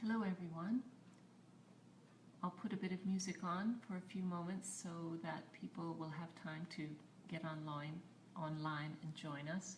Hello everyone. I'll put a bit of music on for a few moments so that people will have time to get online and join us.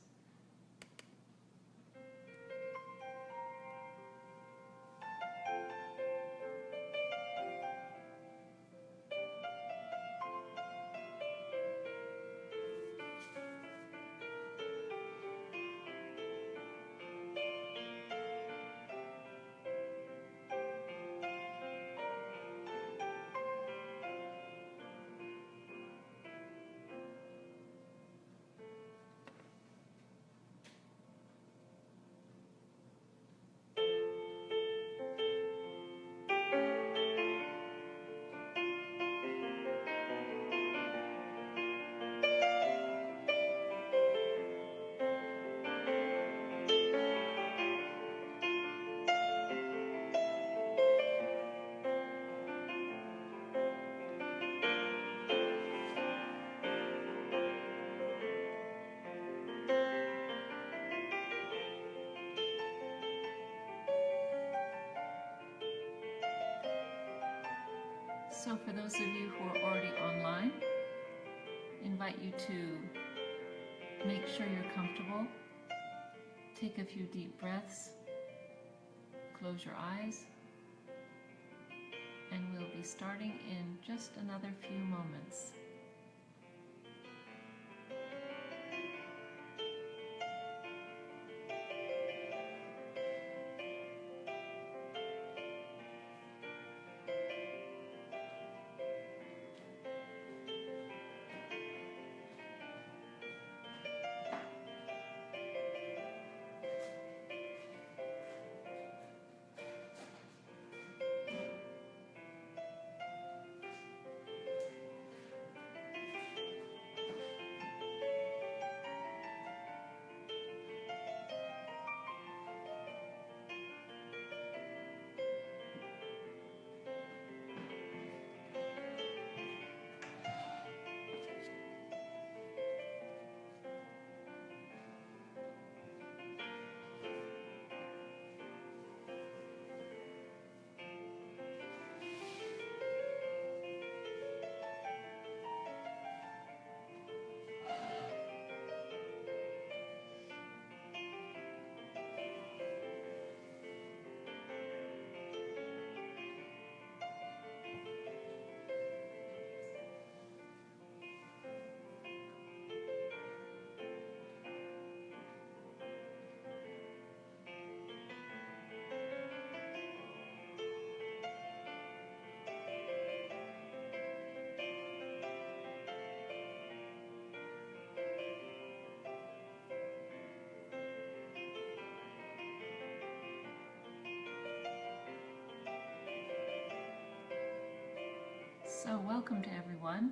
So for those of you who are already online, I invite you to make sure you're comfortable. Take a few deep breaths, close your eyes, and we'll be starting in just another few moments. So welcome to everyone.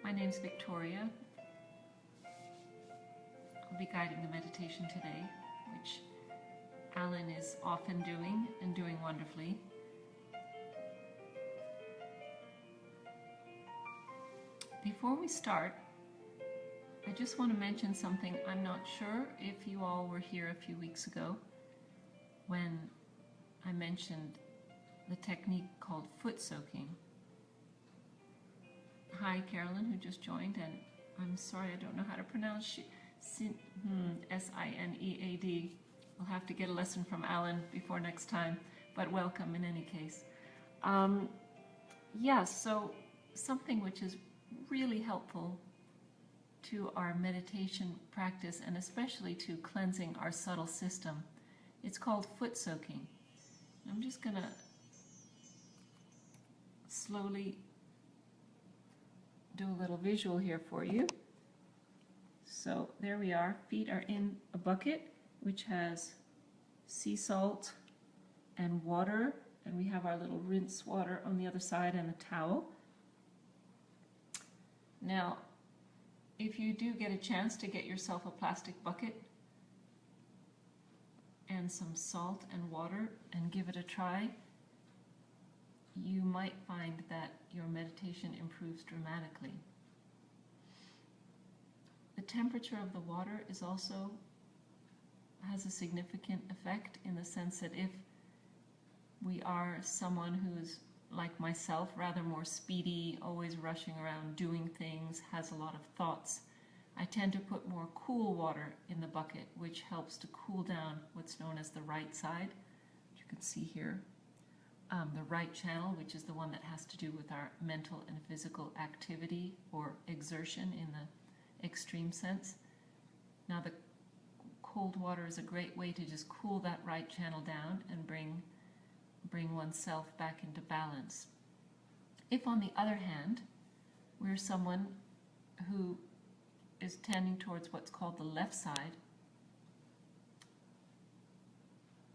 My name's Victoria. I'll be guiding the meditation today, which Alan is often doing and doing wonderfully. Before we start, I just want to mention something. I'm not sure if you all were here a few weeks ago when I mentioned the technique called foot soaking. Hi, Carolyn, who just joined, and I'm sorry I don't know how to pronounce S-I-N-E-A-D. We'll have to get a lesson from Alan before next time, but welcome in any case. So something which is really helpful to our meditation practice and especially to cleansing our subtle system. It's called foot soaking. I'm just going to slowly do a little visual here for you. So there we are. Feet are in a bucket which has sea salt and water, and we have our little rinse water on the other side and a towel. Now, if you do get a chance to get yourself a plastic bucket and some salt and water and give it a try, you might find that your meditation improves dramatically. The temperature of the water has a significant effect in the sense that if we are someone who's, like myself, rather more speedy, always rushing around doing things, has a lot of thoughts, I tend to put more cool water in the bucket, which helps to cool down what's known as the right side, which you can see here. The right channel, which is the one that has to do with our mental and physical activity or exertion in the extreme sense. Now the cold water is a great way to just cool that right channel down and bring oneself back into balance. If, on the other hand, we're someone who is tending towards what's called the left side,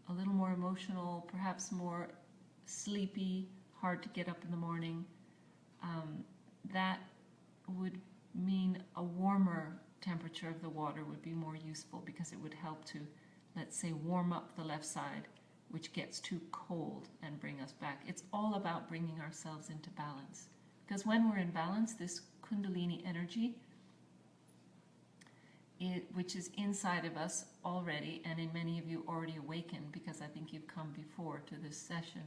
a little more emotional, perhaps more sleepy, hard to get up in the morning, that would mean a warmer temperature of the water would be more useful, because it would help to, let's say, warm up the left side, which gets too cold, and bring us back. It's all about bringing ourselves into balance, because when we're in balance, this Kundalini energy, which is inside of us already, and in many of you already awakened, because I think you've come before to this session,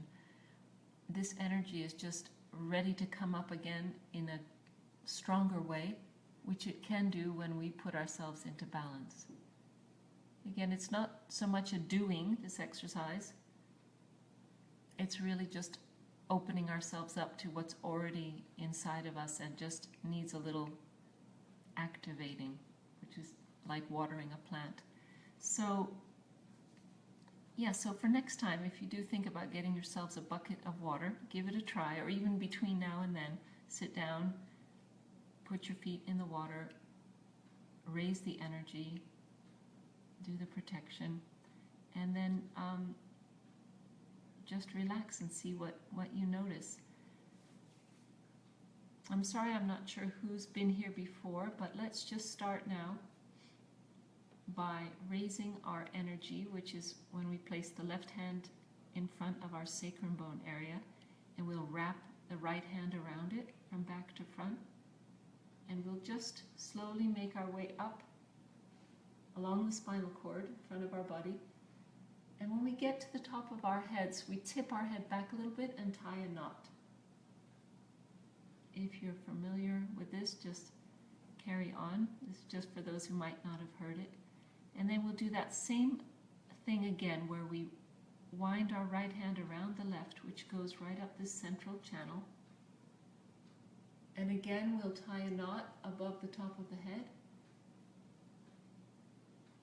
this energy is just ready to come up again in a stronger way, which it can do when we put ourselves into balance. Again, it's not so much a doing, this exercise. It's really just opening ourselves up to what's already inside of us and just needs a little activating, which is like watering a plant. So, yeah, so for next time, if you do think about getting yourselves a bucket of water, give it a try, or even between now and then, sit down, put your feet in the water, raise the energy, do the protection, and then just relax and see what you notice. I'm sorry, I'm not sure who's been here before, but let's just start now by raising our energy, which is when we place the left hand in front of our sacrum bone area, and we'll wrap the right hand around it from back to front, and we'll just slowly make our way up along the spinal cord in front of our body. And when we get to the top of our heads, we tip our head back a little bit and tie a knot. If you're familiar with this, just carry on. This is just for those who might not have heard it. And then we'll do that same thing again, where we wind our right hand around the left, which goes right up this central channel. And again, we'll tie a knot above the top of the head.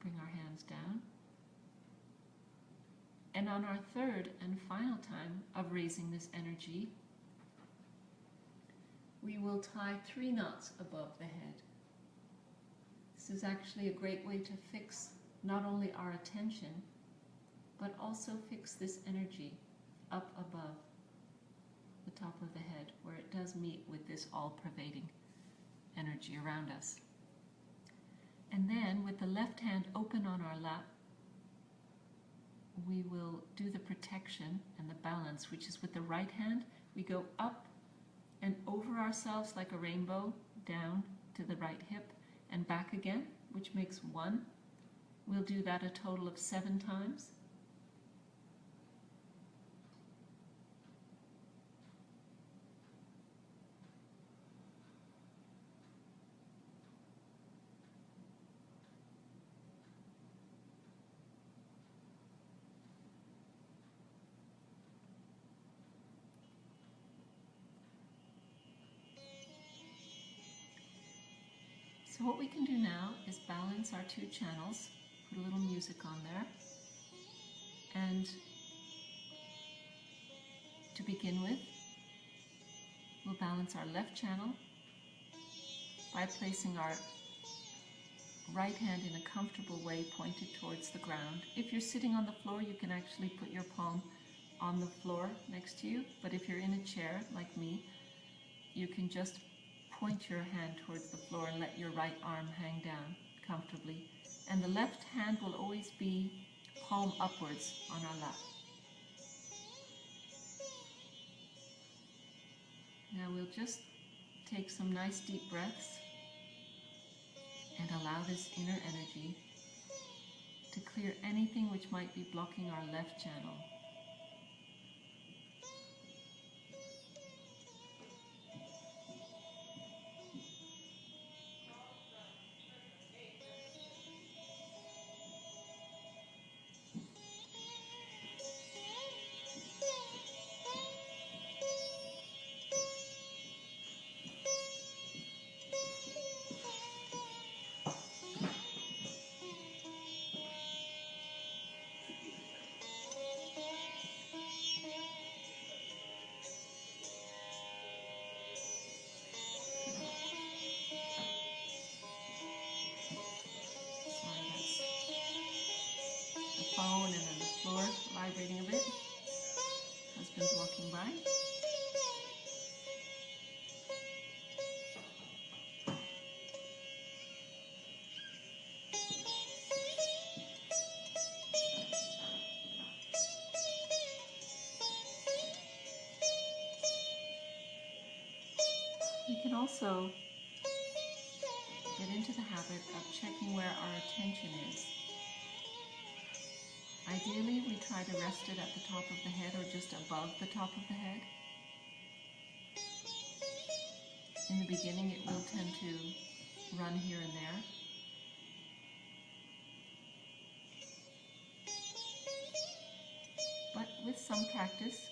Bring our hands down. And on our third and final time of raising this energy, we will tie 3 knots above the head. This is actually a great way to fix not only our attention, but also fix this energy up above the top of the head, where it does meet with this all-pervading energy around us. And then, with the left hand open on our lap, we will do the protection and the balance, which is with the right hand. We go up and over ourselves like a rainbow, down to the right hip and back again, which makes 1. We'll do that a total of 7 times. So what we can do now is balance our 2 channels, put a little music on there, and to begin with, we'll balance our left channel by placing our right hand in a comfortable way pointed towards the ground. If you're sitting on the floor, you can actually put your palm on the floor next to you, but if you're in a chair like me, you can just point your hand towards the floor and let your right arm hang down comfortably. And the left hand will always be palm upwards on our lap. Now we'll just take some nice deep breaths and allow this inner energy to clear anything which might be blocking our left channel. We can also get into the habit of checking where our attention is. Ideally, we try to rest it at the top of the head or just above the top of the head. In the beginning, it will tend to run here and there. But with some practice,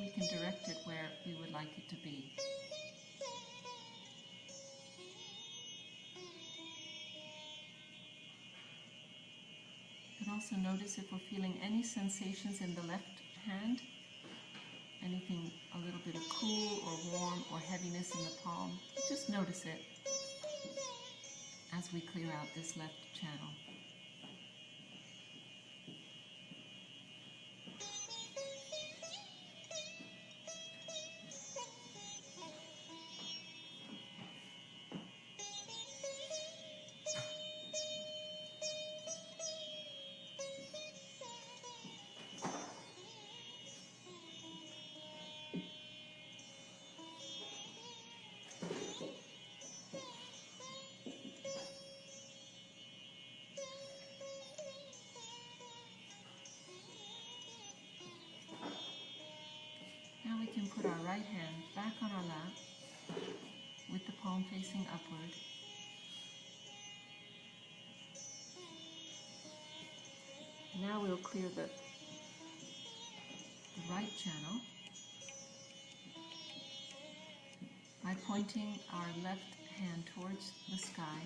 we can direct it where we would like it to be. You can also notice if we're feeling any sensations in the left hand, anything a little bit of cool or warm or heaviness in the palm. Just notice it as we clear out this left channel. Now we can put our right hand back on our lap with the palm facing upward. Now we'll clear the right channel by pointing our left hand towards the sky,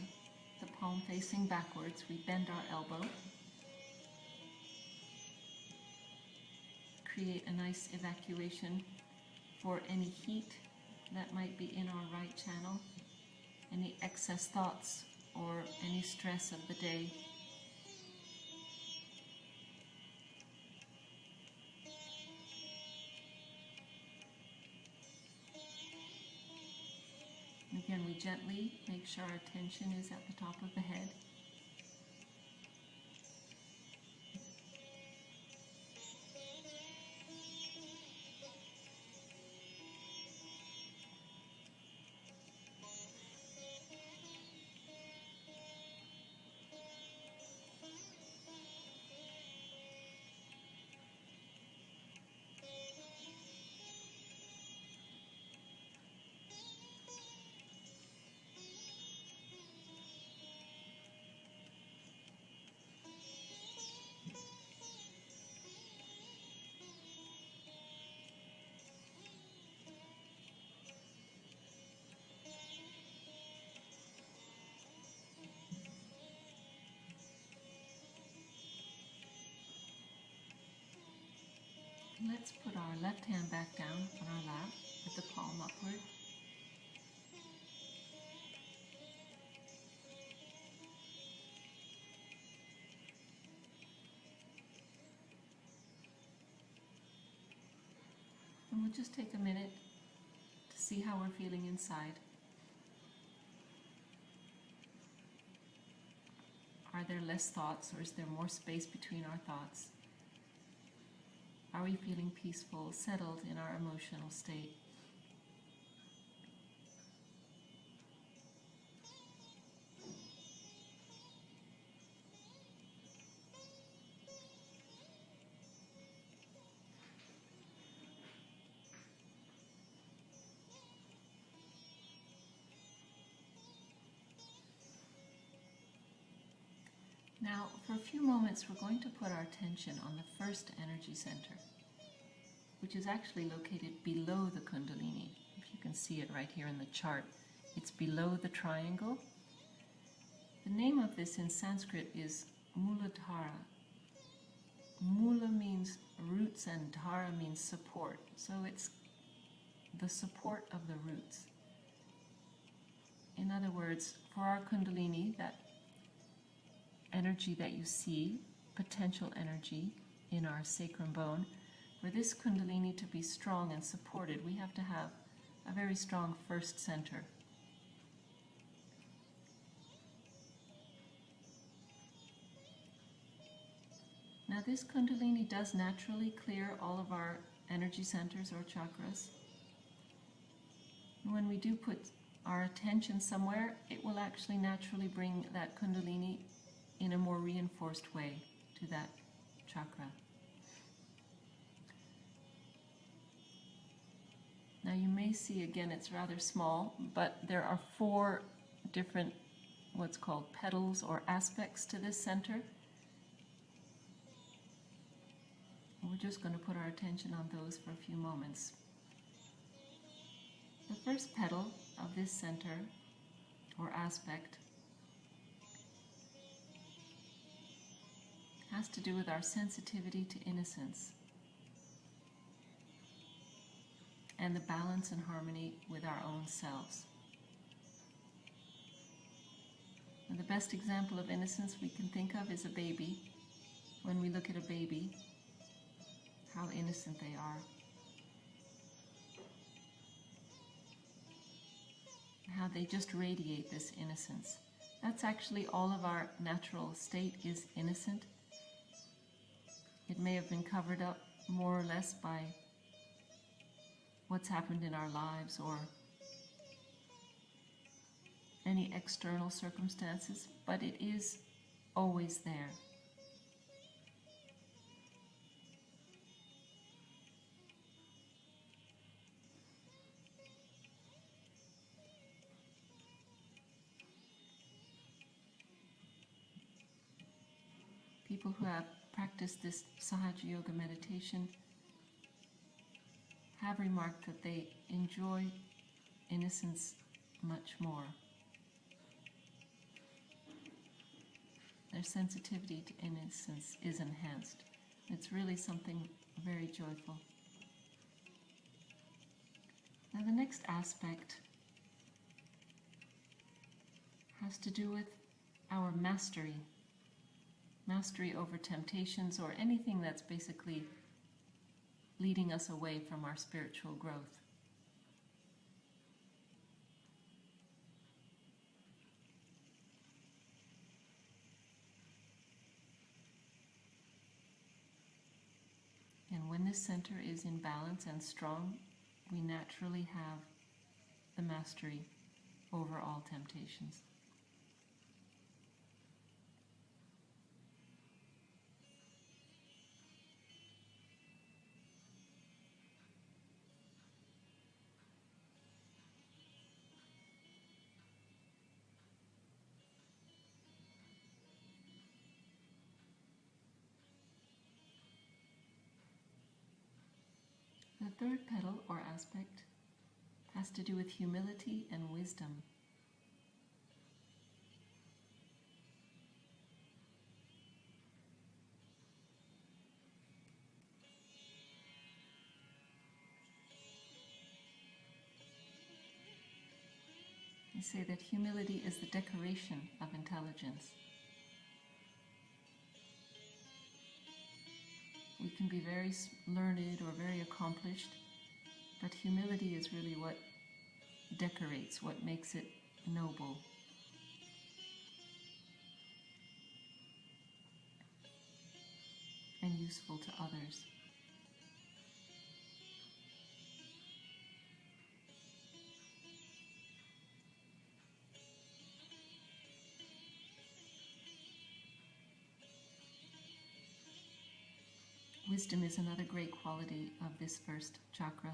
the palm facing backwards. We bend our elbow. Create a nice evacuation for any heat that might be in our right channel, any excess thoughts or any stress of the day. And again, we gently make sure our attention is at the top of the head. Let's put our left hand back down on our lap with the palm upward. And we'll just take a minute to see how we're feeling inside. Are there less thoughts, or is there more space between our thoughts? Are we feeling peaceful, settled in our emotional state? Now, for a few moments, we're going to put our attention on the first energy center, which is actually located below the Kundalini. If you can see it right here in the chart, it's below the triangle. The name of this in Sanskrit is Muladhara. Mula means roots and dhara means support. So it's the support of the roots. In other words, for our Kundalini, that energy that you see, potential energy in our sacrum bone, for this Kundalini to be strong and supported, we have to have a very strong first center. Now this Kundalini does naturally clear all of our energy centers or chakras, When we do put our attention somewhere, it will actually naturally bring that Kundalini in a more reinforced way to that chakra. Now you may see, again, it's rather small, but there are 4 different what's called petals or aspects to this center. We're just going to put our attention on those for a few moments. The first petal of this center or aspect has to do with our sensitivity to innocence and the balance and harmony with our own selves. And the best example of innocence we can think of is a baby. When we look at a baby, how innocent they are. How they just radiate this innocence. That's actually all of our natural state is innocent. It may have been covered up more or less by what's happened in our lives or any external circumstances, but it is always there. People who have practiced this Sahaja Yoga meditation have remarked that they enjoy innocence much more. Their sensitivity to innocence is enhanced. It's really something very joyful. Now the next aspect has to do with our mastery. Mastery over temptations or anything that's basically leading us away from our spiritual growth. And when this center is in balance and strong, we naturally have the mastery over all temptations. The third petal or aspect has to do with humility and wisdom. I say that humility is the decoration of intelligence. We can be very learned or very accomplished, but humility is really what decorates, what makes it noble. And useful to others. Wisdom is another great quality of this first chakra.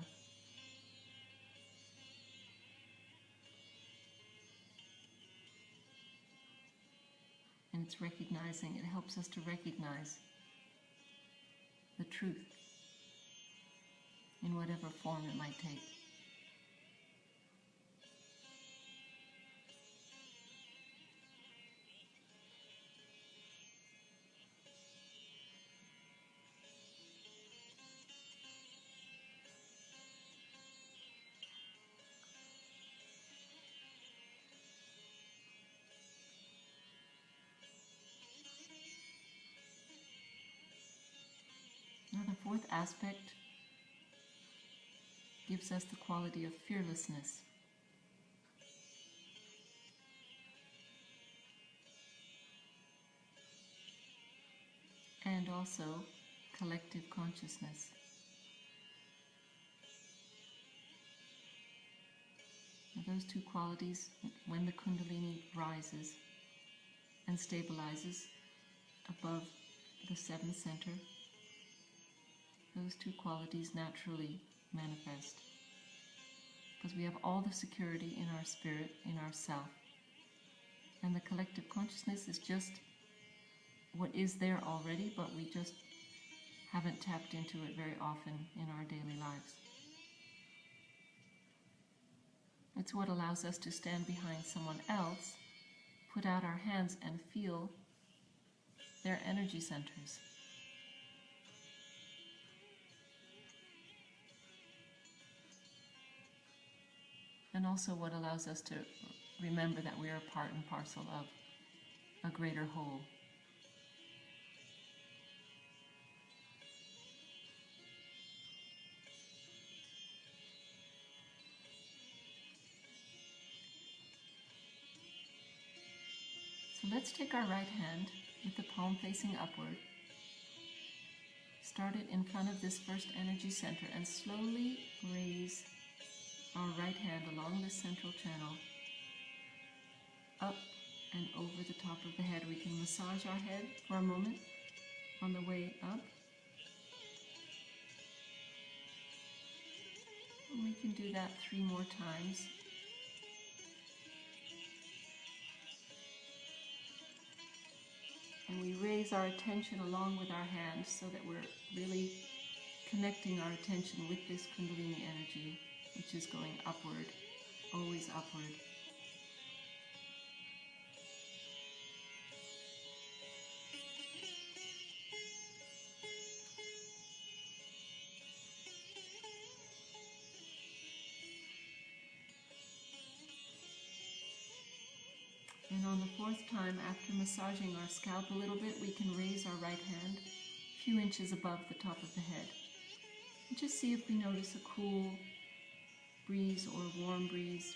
And it's recognizing, it helps us to recognize the truth in whatever form it might take. Now the fourth aspect gives us the quality of fearlessness. And also collective consciousness. those two qualities, when the Kundalini rises and stabilizes above the seventh center, those two qualities naturally manifest. Because we have all the security in our spirit, in our self. And the collective consciousness is just what is there already, but we just haven't tapped into it very often in our daily lives. It's what allows us to stand behind someone else, put out our hands and feel their energy centers. And also what allows us to remember that we are part and parcel of a greater whole. So let's take our right hand with the palm facing upward. Start it in front of this first energy center and slowly raise our right hand along the central channel up and over the top of the head. We can massage our head for a moment on the way up. And we can do that 3 more times. And we raise our attention along with our hands so that we're really connecting our attention with this Kundalini energy, which is going upward, always upward. And on the 4th time, after massaging our scalp a little bit, we can raise our right hand a few inches above the top of the head. And just see if we notice a cool breeze or warm breeze.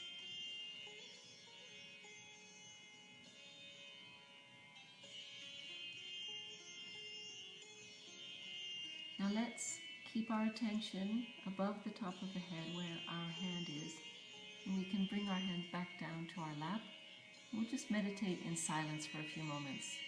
Now let's keep our attention above the top of the head where our hand is. And we can bring our hand back down to our lap. We'll just meditate in silence for a few moments.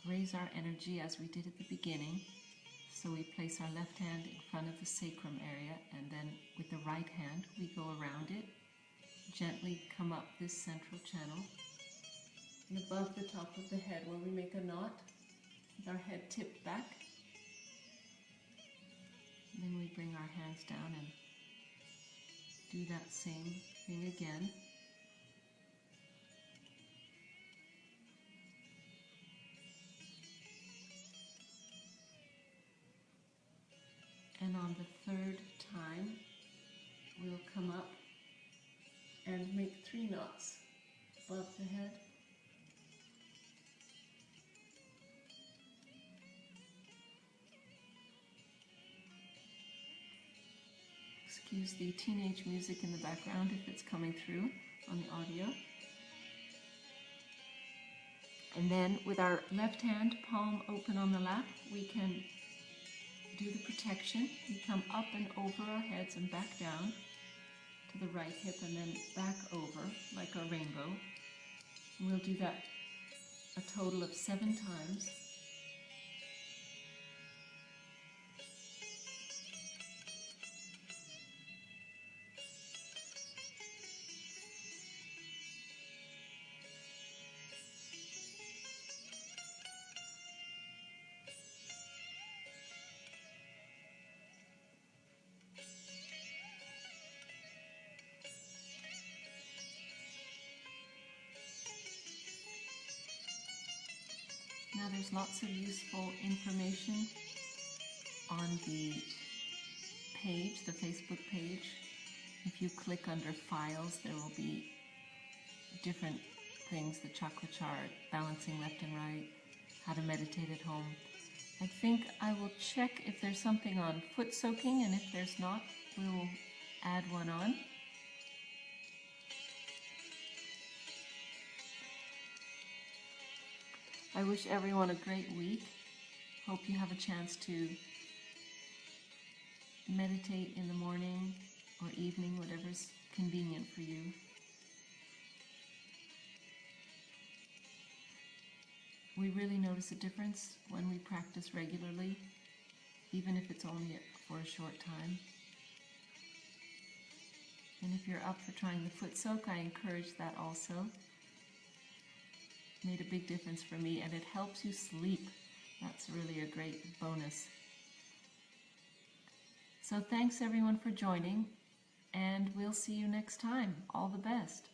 raise our energy as we did at the beginning. So we place our left hand in front of the sacrum area, and then with the right hand we go around it, gently come up this central channel, and above the top of the head where we make a knot, with our head tipped back. And then we bring our hands down and do that same thing again. And on the third time, we'll come up and make 3 knots above the head. Excuse the teenage music in the background if it's coming through on the audio. And then with our left hand, palm open on the lap, we can do the protection. We come up and over our heads and back down to the right hip and then back over like a rainbow. And we'll do that a total of 7 times. Now there's lots of useful information on the page, the Facebook page. If you click under files, there will be different things, the chakra chart, balancing left and right, how to meditate at home. I think I will check if there's something on foot soaking, and if there's not, we will add one on. I wish everyone a great week. Hope you have a chance to meditate in the morning or evening, whatever's convenient for you. We really notice a difference when we practice regularly, even if it's only for a short time. And if you're up for trying the foot soak, I encourage that also. Made a big difference for me, and it helps you sleep. That's really a great bonus. So thanks everyone for joining, and we'll see you next time. All the best.